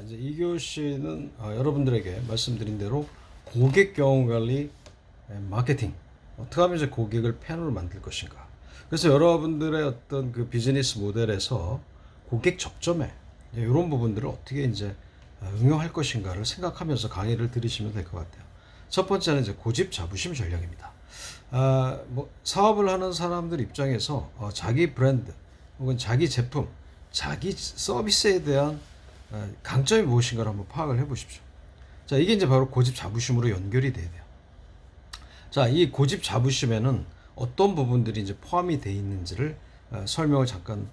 이제 2교시는 여러분들에게 말씀드린 대로 고객 경험 관리, 마케팅, 어떻게 하면 이제 고객을 팬으로 만들 것인가. 그래서 여러분들의 어떤 그 비즈니스 모델에서 고객 접점에 이런 부분들을 어떻게 이제 응용할 것인가를 생각하면서 강의를 들으시면 될 것 같아요. 첫 번째는 이제 고집 자부심 전략입니다. 뭐 사업을 하는 사람들 입장에서 자기 브랜드 혹은 자기 제품, 자기 서비스에 대한 강점이 무엇인가를 한번 파악을 해 보십시오. 자, 이게 이제 바로 고집 자부심으로 연결이 돼야 돼요. 자, 이 고집 자부심에는 어떤 부분들이 이제 포함이 되어 있는지를 설명을 잠깐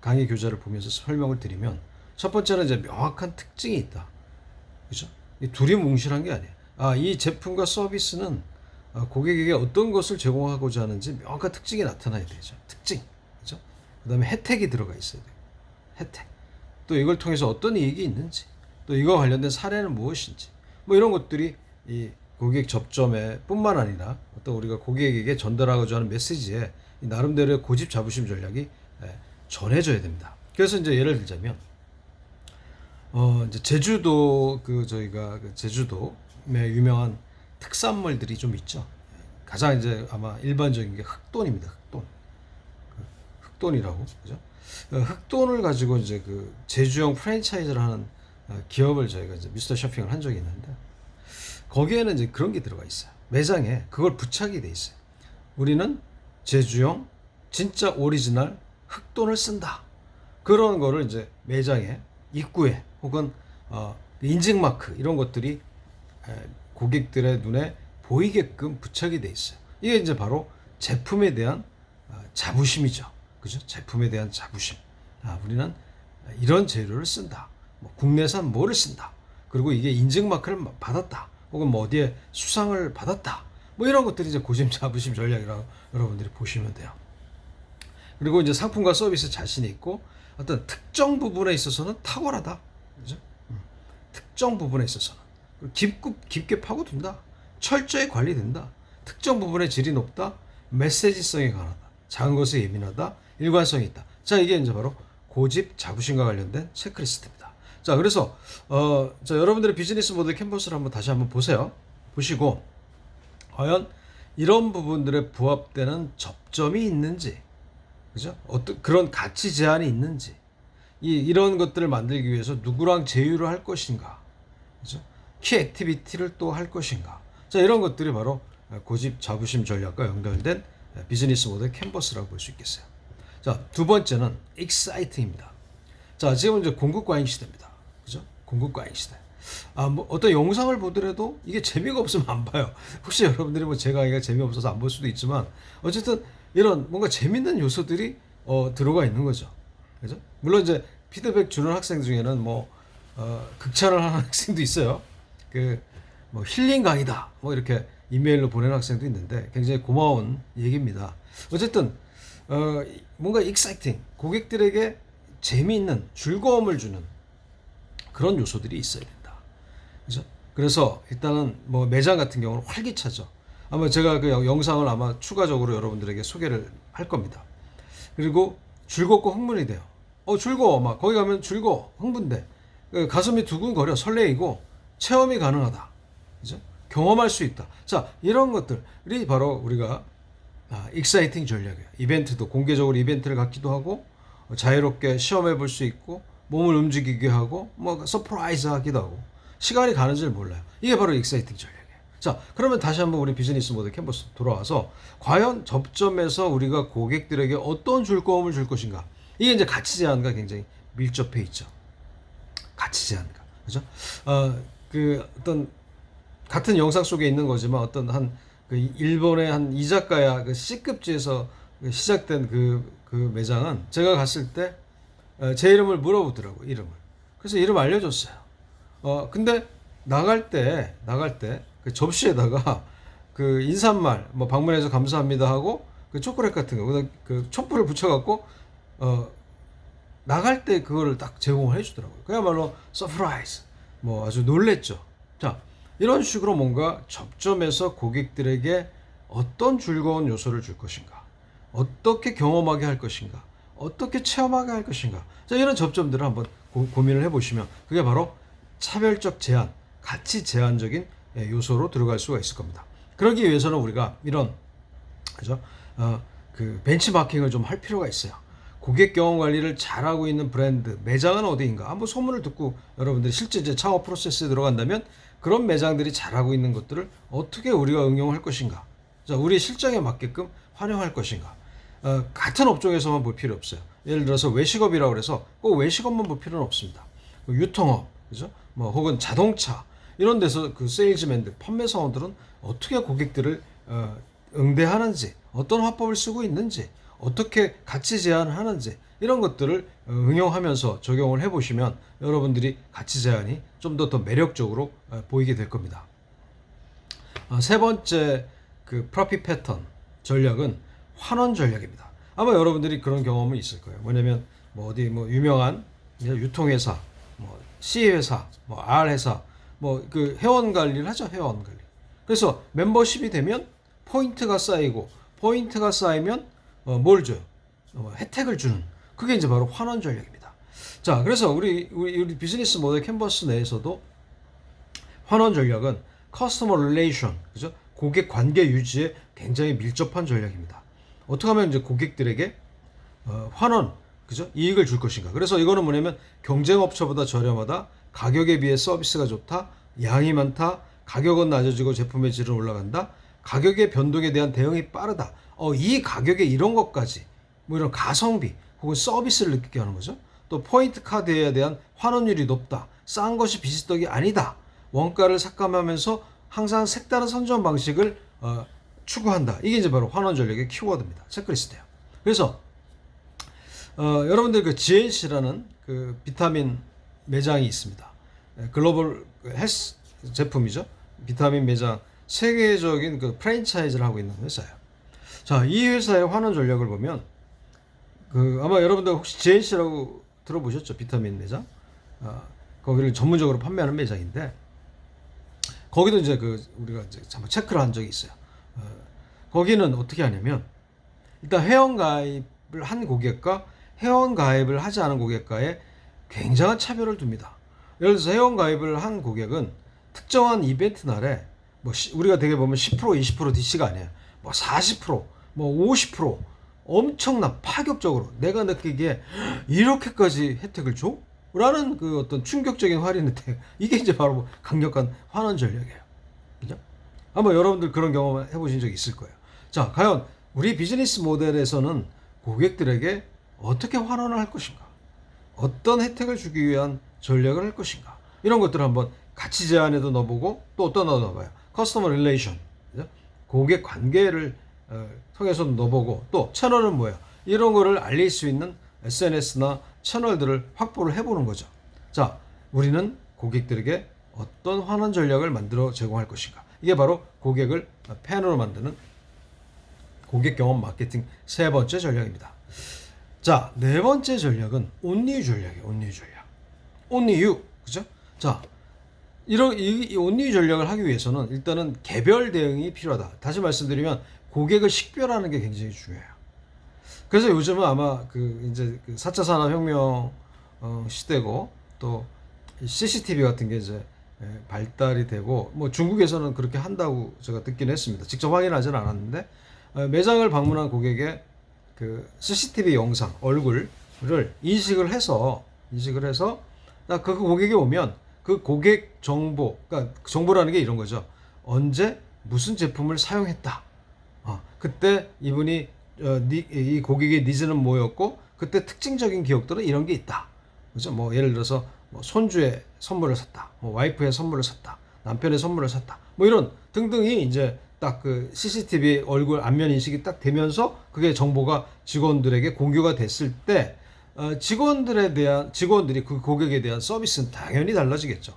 강의 교재를 보면서 설명을 드리면, 첫 번째는 이제 명확한 특징이 있다. 그죠? 이 둘이 뭉실한 게 아니에요. 이 제품과 서비스는 고객에게 어떤 것을 제공하고자 하는지 명확한 특징이 나타나야 되죠. 특징. 그죠? 그다음에 혜택이 들어가 있어야 돼요. 혜택. 또 이걸 통해서 어떤 이익이 있는지, 또 이와 관련된 사례는 무엇인지, 뭐 이런 것들이 이 고객 접점에 뿐만 아니라 어떤 우리가 고객에게 전달하고자 하는 메시지에 나름대로의 고집 자부심 전략이 전해져야 됩니다. 그래서 이제 예를 들자면 이제 제주도 저희가 제주도의 유명한 특산물들이 좀 있죠. 가장 이제 아마 일반적인 게 흑돈입니다. 흑돈. 흑돈이라고, 그죠? 흑돈을 가지고 이제 그 제주형 프랜차이즈를 하는 기업을 저희가 이제 미스터 쇼핑을 한 적이 있는데, 거기에는 이제 그런 게 들어가 있어요. 매장에 그걸 부착이 돼 있어요. 우리는 제주형 진짜 오리지널 흑돈을 쓴다. 그런 거를 이제 매장에 입구에 혹은 인증 마크 이런 것들이 고객들의 눈에 보이게끔 부착이 돼 있어요. 이게 이제 바로 제품에 대한 자부심이죠. 그죠? 제품에 대한 자부심. 우리는 이런 재료를 쓴다. 뭐 국내산 뭐를 쓴다. 그리고 이게 인증 마크를 받았다. 혹은 뭐 어디에 수상을 받았다. 뭐 이런 것들이 이제 고집 자부심 전략이라고 여러분들이 보시면 돼요. 그리고 이제 상품과 서비스 자신이 있고 어떤 특정 부분에 있어서는 탁월하다. 그죠? 특정 부분에 있어서는 깊게 파고든다. 철저히 관리된다. 특정 부분의 질이 높다. 메시지성이 강하다. 작은 것에 예민하다. 일관성이 있다. 자, 이게 이제 바로 고집 자부심과 관련된 체크리스트입니다. 자, 그래서 자, 여러분들의 비즈니스 모델 캔버스를 다시 한번 보세요. 보시고 과연 이런 부분들에 부합되는 접점이 있는지, 그죠? 어떤 그런 가치 제한이 있는지, 이런 것들을 만들기 위해서 누구랑 제휴를 할 것인가, 그죠? 키 액티비티를 또 할 것인가. 자, 이런 것들이 바로 고집 자부심 전략과 연결된 비즈니스 모델 캔버스라고 볼 수 있겠어요. 자, 두 번째는 exciting입니다. 자, 지금 이제 공급 과잉 시대입니다. 그죠? 공급 과잉 시대. 뭐 어떤 영상을 보더라도 이게 재미가 없으면 안 봐요. 혹시 여러분들이 뭐 제 강의가 재미없어서 안 볼 수도 있지만, 어쨌든 이런 뭔가 재밌는 요소들이 들어가 있는 거죠. 그죠? 물론 이제 피드백 주는 학생 중에는 뭐 극찬을 하는 학생도 있어요. 뭐 힐링 강의다. 뭐 이렇게 이메일로 보내는 학생도 있는데 굉장히 고마운 얘기입니다. 어쨌든 뭔가 exciting, 고객들에게 재미있는 즐거움을 주는 그런 요소들이 있어야 된다. 그죠? 그래서 일단은 뭐 매장 같은 경우는 활기차죠. 아마 제가 그 영상을 아마 추가적으로 여러분들에게 소개를 할 겁니다. 그리고 즐겁고 흥분이 돼요. 즐거워. 막 거기 가면 즐거워. 흥분돼. 가슴이 두근거려. 설레이고 체험이 가능하다. 그죠? 경험할 수 있다. 자, 이런 것들이 바로 우리가 익사이팅 전략이에요. 이벤트도 공개적으로 이벤트를 갖기도 하고 자유롭게 시험해 볼 수 있고 몸을 움직이게 하고 뭐 서프라이즈 하기도 하고 시간이 가는 줄 몰라요. 이게 바로 익사이팅 전략이에요. 자, 그러면 다시 한번 우리 비즈니스 모델 캔버스 돌아와서 과연 접점에서 우리가 고객들에게 어떤 즐거움을 줄 것인가. 이게 이제 가치 제한과 굉장히 밀접해 있죠. 가치 제한과. 그죠? 어떤 같은 영상 속에 있는 거지만 어떤 일본의 한 이자카야 C급지에서 시작된 그 매장은 제가 갔을 때 제 이름을 물어보더라고, 이름을. 그래서 이름 알려줬어요. 근데 나갈 때 그 접시에다가 그 인사말 뭐 방문해서 감사합니다 하고 그 초콜릿 같은 거, 그 촛불을 붙여갖고 나갈 때 그거를 딱 제공을 해주더라고요. 그야말로 서프라이즈. 뭐 아주 놀랬죠. 자, 이런 식으로 뭔가 접점에서 고객들에게 어떤 즐거운 요소를 줄 것인가, 어떻게 경험하게 할 것인가, 어떻게 체험하게 할 것인가. 자, 이런 접점들을 한번 고민을 해보시면 그게 바로 차별적 제한, 가치 제한적인 요소로 들어갈 수가 있을 겁니다. 그러기 위해서는 우리가 이런 그죠? 그 벤치마킹을 좀 할 필요가 있어요. 고객 경험 관리를 잘하고 있는 브랜드, 매장은 어디인가? 한번 소문을 듣고 여러분들이 실제 이제 창업 프로세스에 들어간다면 그런 매장들이 잘하고 있는 것들을 어떻게 우리가 응용할 것인가? 자, 우리 실정에 맞게끔 활용할 것인가? 같은 업종에서만 볼 필요 없어요. 예를 들어서 외식업이라고 해서 꼭 외식업만 볼 필요는 없습니다. 유통업, 그죠? 뭐 혹은 자동차 이런 데서 그 세일즈맨들, 판매사원들은 어떻게 고객들을 응대하는지, 어떤 화법을 쓰고 있는지, 어떻게 가치 제한을 하는지 이런 것들을 응용하면서 적용을 해보시면 여러분들이 가치 제한이 좀 더 매력적으로 보이게 될 겁니다. 세 번째 그 프로핏 패턴 전략은 환원 전략입니다. 아마 여러분들이 그런 경험은 있을 거예요. 뭐냐면 뭐 어디 뭐 유명한 유통회사, 뭐 C 회사, 뭐 R 회사, 뭐 그 회원 관리를 하죠. 회원 관리. 그래서 멤버십이 되면 포인트가 쌓이고 포인트가 쌓이면 뭘 줘요? 혜택을 주는. 그게 이제 바로 환원 전략입니다. 자, 그래서 우리 비즈니스 모델 캔버스 내에서도 환원 전략은 커스터머 릴레이션, 그죠? 고객 관계 유지에 굉장히 밀접한 전략입니다. 어떻게 하면 이제 고객들에게 환원, 그죠? 이익을 줄 것인가? 그래서 이거는 뭐냐면 경쟁 업체보다 저렴하다, 가격에 비해 서비스가 좋다, 양이 많다, 가격은 낮아지고 제품의 질은 올라간다, 가격의 변동에 대한 대응이 빠르다. 이 가격에 이런 것까지 뭐 이런 가성비 혹은 서비스를 느끼게 하는 거죠. 또 포인트 카드에 대한 환원율이 높다. 싼 것이 비지떡이 아니다. 원가를 삭감하면서 항상 색다른 선전 방식을 추구한다. 이게 이제 바로 환원 전략의 키워드입니다. 체크리스트예요. 그래서 여러분들 그 GNC라는 그 비타민 매장이 있습니다. 글로벌 헬스 제품이죠. 비타민 매장 세계적인 그 프랜차이즈를 하고 있는 회사예요. 자, 이 회사의 환원 전략을 보면 그 아마 여러분들 혹시 GNC라고 들어보셨죠? 비타민 매장. 거기를 전문적으로 판매하는 매장인데 거기도 이제 그 우리가 이제 한번 체크를 한 적이 있어요. 거기는 어떻게 하냐면 일단 회원 가입을 한 고객과 회원 가입을 하지 않은 고객과의 굉장한 차별을 둡니다. 예를 들어서 회원 가입을 한 고객은 특정한 이벤트 날에 뭐 우리가 되게 보면 10% 20% DC가 아니에요. 뭐 40%, 뭐 50% 엄청난 파격적으로 내가 느끼기에 이렇게까지 혜택을 줘? 라는 그 어떤 충격적인 할인 혜택. 이게 이제 바로 뭐 강력한 환원 전략이에요. 그죠? 아마 여러분들 그런 경험 해보신 적 있을 거예요. 자, 과연 우리 비즈니스 모델에서는 고객들에게 어떻게 환원을 할 것인가? 어떤 혜택을 주기 위한 전략을 할 것인가? 이런 것들을 한번 가치 제한에도 넣어보고 또 어떤 거 넣어봐요. 커스터머 릴레이션. 고객 관계를 통해서도 넣어보고 또 채널은 뭐야? 이런 거를 알릴 수 있는 SNS나 채널들을 확보를 해보는 거죠. 자, 우리는 고객들에게 어떤 환원 전략을 만들어 제공할 것인가? 이게 바로 고객을 팬으로 만드는 고객 경험 마케팅 세 번째 전략입니다. 자, 네 번째 전략은 온리유 전략이에요. 온리유 전략. 온리유, 그죠? 자, 이 온리유 전략을 하기 위해서는 일단은 개별 대응이 필요하다. 다시 말씀드리면 고객을 식별하는 게 굉장히 중요해요. 그래서 요즘은 아마 그 이제 그 4차 산업혁명 시대고 또 CCTV 같은 게 이제 발달이 되고 뭐 중국에서는 그렇게 한다고 제가 듣긴 했습니다. 직접 확인하지는 않았는데 매장을 방문한 고객의 그 CCTV 영상 얼굴을 인식을 해서 그 고객이 오면 그 고객 정보, 그러니까 정보라는 게 이런 거죠. 언제 무슨 제품을 사용했다. 그때 이분이 이 고객의 니즈는 뭐였고 그때 특징적인 기억들은 이런 게 있다. 그죠? 뭐 예를 들어서 뭐 손주의 선물을 샀다. 뭐 와이프의 선물을 샀다. 남편의 선물을 샀다. 뭐 이런 등등이 이제 딱 그 CCTV 얼굴 안면 인식이 딱 되면서 그게 정보가 직원들에게 공유가 됐을 때 직원들이 그 고객에 대한 서비스는 당연히 달라지겠죠.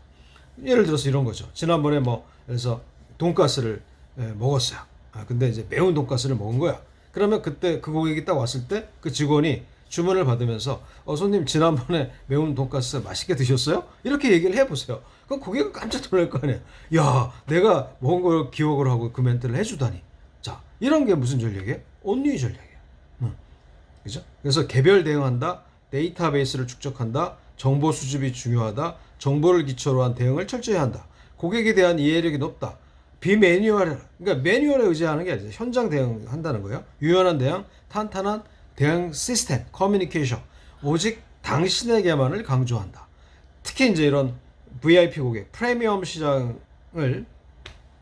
예를 들어서 이런 거죠. 지난번에 뭐 그래서 돈가스를 먹었어요. 근데 이제 매운 돈가스를 먹은 거야. 그러면 그때 그 고객이 딱 왔을 때 그 직원이 주문을 받으면서 손님 지난번에 매운 돈가스 맛있게 드셨어요? 이렇게 얘기를 해보세요. 그럼 고객은 깜짝 놀랄 거 아니에요. 야, 내가 먹은 걸 기억을 하고 그 멘트를 해주다니. 자, 이런 게 무슨 전략이에요? 온리유 전략이에요. 그죠? 그래서 개별 대응한다, 데이터베이스를 축적한다, 정보 수집이 중요하다. 정보를 기초로 한 대응을 철저히 한다. 고객에 대한 이해력이 높다. 비매뉴얼, 그러니까 매뉴얼에 의지하는 게 아니라 현장 대응한다는 거예요. 유연한 대응, 탄탄한 대응 시스템, 커뮤니케이션. 오직 당신에게만을 강조한다. 특히 이제 이런 VIP 고객, 프리미엄 시장을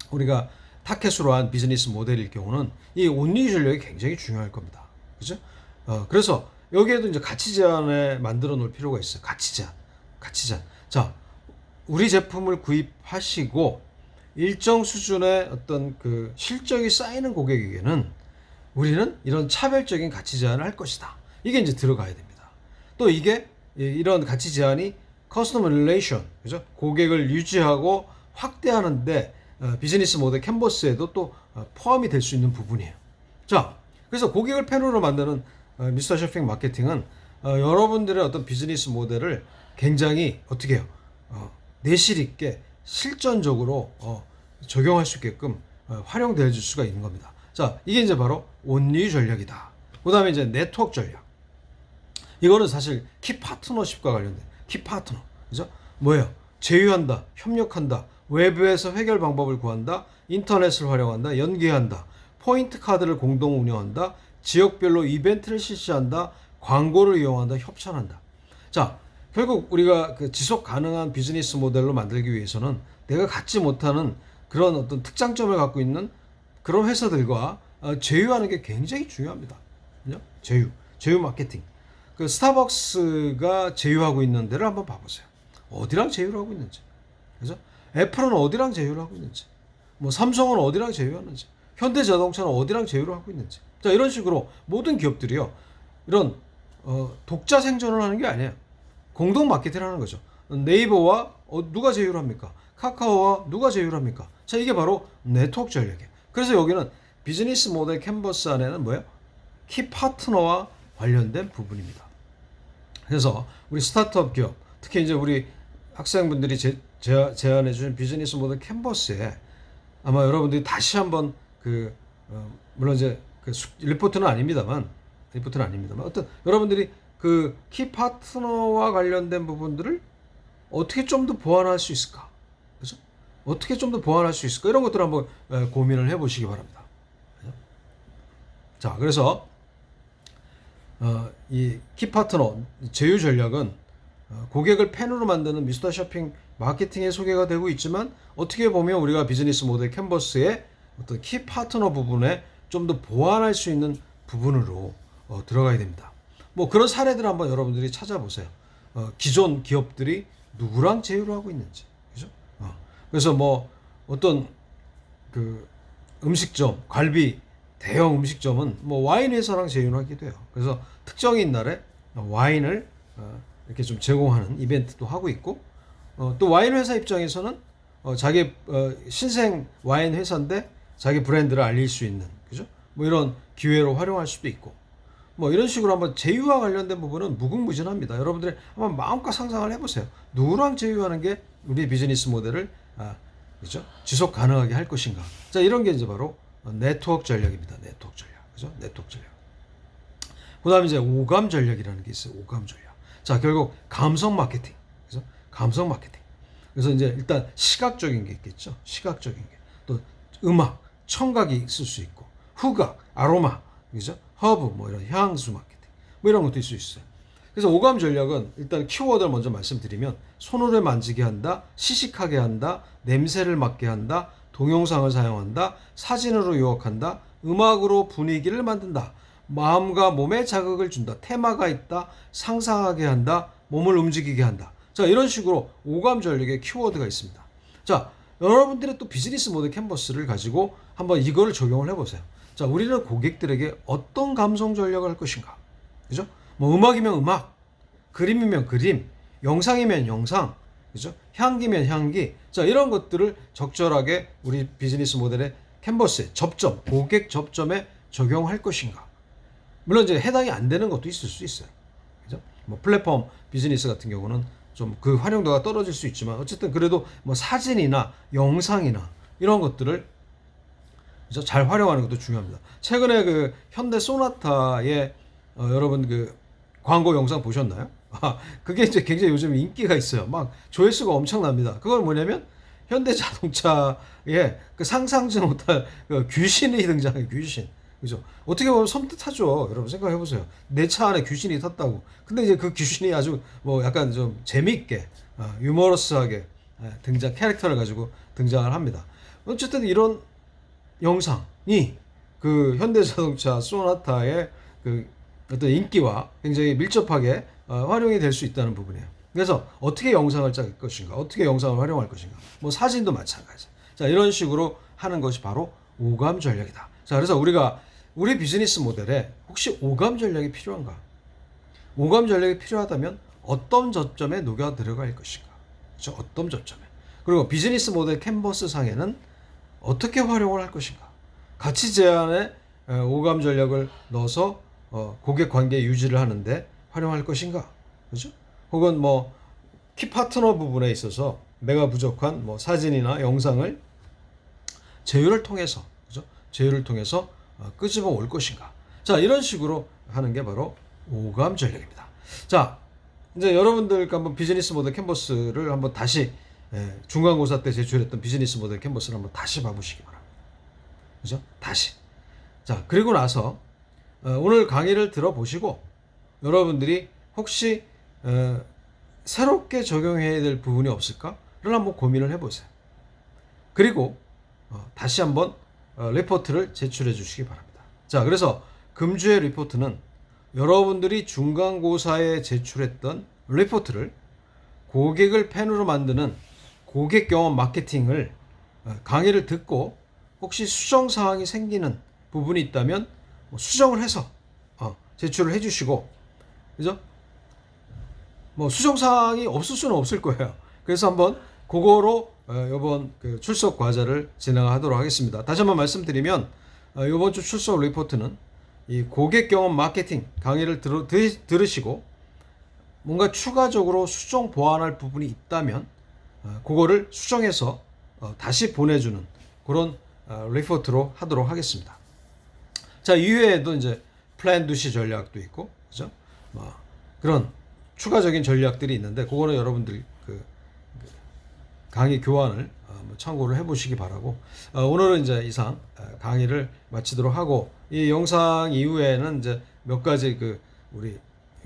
우리가 타켓으로 한 비즈니스 모델일 경우는 이 온리 전략이 굉장히 중요할 겁니다. 그죠? 그래서 여기에도 이제 가치 제한에 만들어 놓을 필요가 있어요. 가치 제한. 가치 제한. 자, 우리 제품을 구입하시고 일정 수준의 어떤 그 실적이 쌓이는 고객에게는 우리는 이런 차별적인 가치 제한을 할 것이다. 이게 이제 들어가야 됩니다. 또 이게 이런 가치 제한이 커스터머 릴레이션, 그죠? 고객을 유지하고 확대하는데 비즈니스 모델 캔버스에도 또 포함이 될 수 있는 부분이에요. 자, 그래서 고객을 팬으로 만드는 미스터 쇼핑 마케팅은 여러분들의 어떤 비즈니스 모델을 굉장히 어떻게 해요? 내실 있게 실전적으로 적용할 수 있게끔 활용될 수가 있는 겁니다. 자, 이게 이제 바로 온리 전략이다. 그 다음에 이제 네트워크 전략. 이거는 사실 키 파트너십과 관련된 키 파트너. 그죠? 뭐예요? 제휴한다, 협력한다, 외부에서 해결 방법을 구한다, 인터넷을 활용한다, 연계한다, 포인트 카드를 공동 운영한다, 지역별로 이벤트를 실시한다, 광고를 이용한다, 협찬한다. 자, 결국 우리가 그 지속 가능한 비즈니스 모델로 만들기 위해서는 내가 갖지 못하는 그런 어떤 특장점을 갖고 있는 그런 회사들과 제휴하는 게 굉장히 중요합니다. 그죠? 제휴 마케팅. 그 스타벅스가 제휴하고 있는 데를 한번 봐보세요. 어디랑 제휴를 하고 있는지. 그죠? 애플은 어디랑 제휴를 하고 있는지. 뭐 삼성은 어디랑 제휴하는지. 현대자동차는 어디랑 제휴를 하고 있는지. 자, 이런 식으로 모든 기업들이요. 이런 독자 생존을 하는 게 아니에요. 공동 마케팅을 하는 거죠. 네이버와 누가 제휴를 합니까? 카카오와 누가 제휴를 합니까? 자, 이게 바로 네트워크 전략이에요. 그래서 여기는 비즈니스 모델 캔버스 안에는 뭐예요? 키 파트너와 관련된 부분입니다. 그래서 우리 스타트업 기업, 특히 이제 우리 학생분들이 제안해 주신 비즈니스 모델 캔버스에 아마 여러분들이 다시 한번 물론 이제 리포트는 아닙니다만 어떤 여러분들이 그 키 파트너와 관련된 부분들을 어떻게 좀 더 보완할 수 있을까? 그죠? 어떻게 좀 더 보완할 수 있을까? 이런 것들을 한번 고민을 해보시기 바랍니다. 그죠? 자, 그래서 이 키 파트너 제휴 전략은 고객을 팬으로 만드는 미스터 쇼핑 마케팅에 소개가 되고 있지만 어떻게 보면 우리가 비즈니스 모델 캔버스의 어떤 키 파트너 부분에 좀 더 보완할 수 있는 부분으로 들어가야 됩니다. 뭐 그런 사례들 한번 여러분들이 찾아보세요. 기존 기업들이 누구랑 제휴를 하고 있는지, 그죠? 그래서 뭐 어떤 그 음식점, 갈비 대형 음식점은 뭐 와인 회사랑 제휴를 하기도 해요. 그래서 특정인 날에 와인을 이렇게 좀 제공하는 이벤트도 하고 있고, 또 와인 회사 입장에서는 자기 신생 와인 회사인데 자기 브랜드를 알릴 수 있는, 그죠? 뭐 이런 기회로 활용할 수도 있고, 뭐 이런 식으로 한번 제휴와 관련된 부분은 무궁무진합니다. 여러분들이 한번 마음껏 상상을 해보세요. 누구랑 제휴하는 게 우리 비즈니스 모델을 그죠? 지속 가능하게 할 것인가? 자, 이런 게 이제 바로 네트워크 전략입니다. 네트워크 전략, 그죠? 네트워크 전략. 그다음에 이제 오감 전략이라는 게 있어요. 오감 전략. 자, 결국 감성 마케팅, 그죠? 감성 마케팅. 그래서 이제 일단 시각적인 게 있겠죠. 시각적인 게. 또 음악, 청각이 있을 수 있고, 후각, 아로마, 그죠? 허브, 뭐 이런 향수 마케팅, 뭐 이런 것도 있을 수 있어요. 그래서 오감 전략은 일단 키워드를 먼저 말씀드리면 손으로 만지게 한다, 시식하게 한다, 냄새를 맡게 한다, 동영상을 사용한다, 사진으로 유혹한다, 음악으로 분위기를 만든다, 마음과 몸에 자극을 준다, 테마가 있다, 상상하게 한다, 몸을 움직이게 한다. 자, 이런 식으로 오감 전략의 키워드가 있습니다. 자, 여러분들의 또 비즈니스 모델 캔버스를 가지고 한번 이거를 적용을 해보세요. 자, 우리는 고객들에게 어떤 감성 전략을 할 것인가? 그죠? 뭐 음악이면 음악, 그림이면 그림, 영상이면 영상, 그죠? 향기면 향기. 자, 이런 것들을 적절하게 우리 비즈니스 모델의 캔버스에 고객 접점에 적용할 것인가? 물론 이제 해당이 안 되는 것도 있을 수 있어요. 그죠? 뭐 플랫폼 비즈니스 같은 경우는 좀 그 활용도가 떨어질 수 있지만 어쨌든 그래도 뭐 사진이나 영상이나 이런 것들을 잘 활용하는 것도 중요합니다. 최근에 그 현대 소나타의 여러분 그 광고 영상 보셨나요? 그게 이제 굉장히 요즘 인기가 있어요. 막 조회수가 엄청납니다. 그건 뭐냐면 현대자동차에 그 상상지 못할 그 귀신이 등장해요. 귀신. 그죠? 어떻게 보면 섬뜩하죠. 여러분 생각해 보세요. 내 차 안에 귀신이 탔다고. 근데 이제 그 귀신이 아주 뭐 약간 좀 재밌게, 유머러스하게 등장, 캐릭터를 가지고 등장을 합니다. 어쨌든 이런 영상이 그 현대자동차 소나타의 그 어떤 인기와 굉장히 밀접하게 활용이 될 수 있다는 부분이에요. 그래서 어떻게 영상을 짤 것인가, 어떻게 영상을 활용할 것인가, 뭐 사진도 마찬가지. 자, 이런 식으로 하는 것이 바로 오감 전략이다. 자, 그래서 우리 비즈니스 모델에 혹시 오감 전략이 필요한가? 오감 전략이 필요하다면 어떤 저점에 녹여 들어갈 것인가? 그렇죠? 어떤 저점에. 그리고 비즈니스 모델 캔버스 상에는 어떻게 활용을 할 것인가? 가치 제한에 오감 전략을 넣어서 고객 관계 유지를 하는데 활용할 것인가? 그죠? 혹은 뭐 키 파트너 부분에 있어서 내가 부족한 뭐 사진이나 영상을 제휴를 통해서, 그죠? 제휴를 통해서 끄집어 올 것인가? 자, 이런 식으로 하는 게 바로 오감 전략입니다. 자, 이제 여러분들과 한번 비즈니스 모델 캔버스를 한번 다시 중간고사 때 제출했던 비즈니스 모델 캔버스를 한번 다시 봐보시기 바랍니다. 그죠? 다시. 자, 그리고 나서 오늘 강의를 들어보시고 여러분들이 혹시 새롭게 적용해야 될 부분이 없을까를 한번 고민을 해보세요. 그리고 다시 한번 리포트를 제출해 주시기 바랍니다. 자, 그래서 금주의 리포트는 여러분들이 중간고사에 제출했던 리포트를 고객을 팬으로 만드는 고객 경험 마케팅을 강의를 듣고 혹시 수정 사항이 생기는 부분이 있다면 수정을 해서 제출을 해주시고, 그죠? 뭐 수정 사항이 없을 수는 없을 거예요. 그래서 한번 그거로 이번 그 출석 과제를 진행하도록 하겠습니다. 다시 한번 말씀드리면 이번 주 출석 리포트는 이 고객 경험 마케팅 강의를 들으시고 뭔가 추가적으로 수정 보완할 부분이 있다면 그거를 수정해서 다시 보내주는 그런 리포트로 하도록 하겠습니다. 자, 이외에도 이제 플랜 두시 전략도 있고, 그죠? 뭐 그런 추가적인 전략들이 있는데 그거는 여러분들 그 강의 교환을 참고를 해보시기 바라고, 오늘은 이제 이상 강의를 마치도록 하고, 이 영상 이후에는 이제 몇 가지 그 우리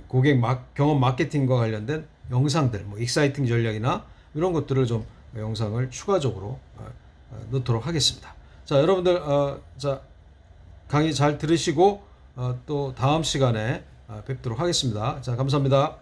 고객 경험 마케팅과 관련된 영상들, 뭐 익사이팅 전략이나 이런 것들을 좀 영상을 추가적으로 넣도록 하겠습니다. 자, 여러분들 자, 강의 잘 들으시고 또 다음 시간에 뵙도록 하겠습니다. 자, 감사합니다.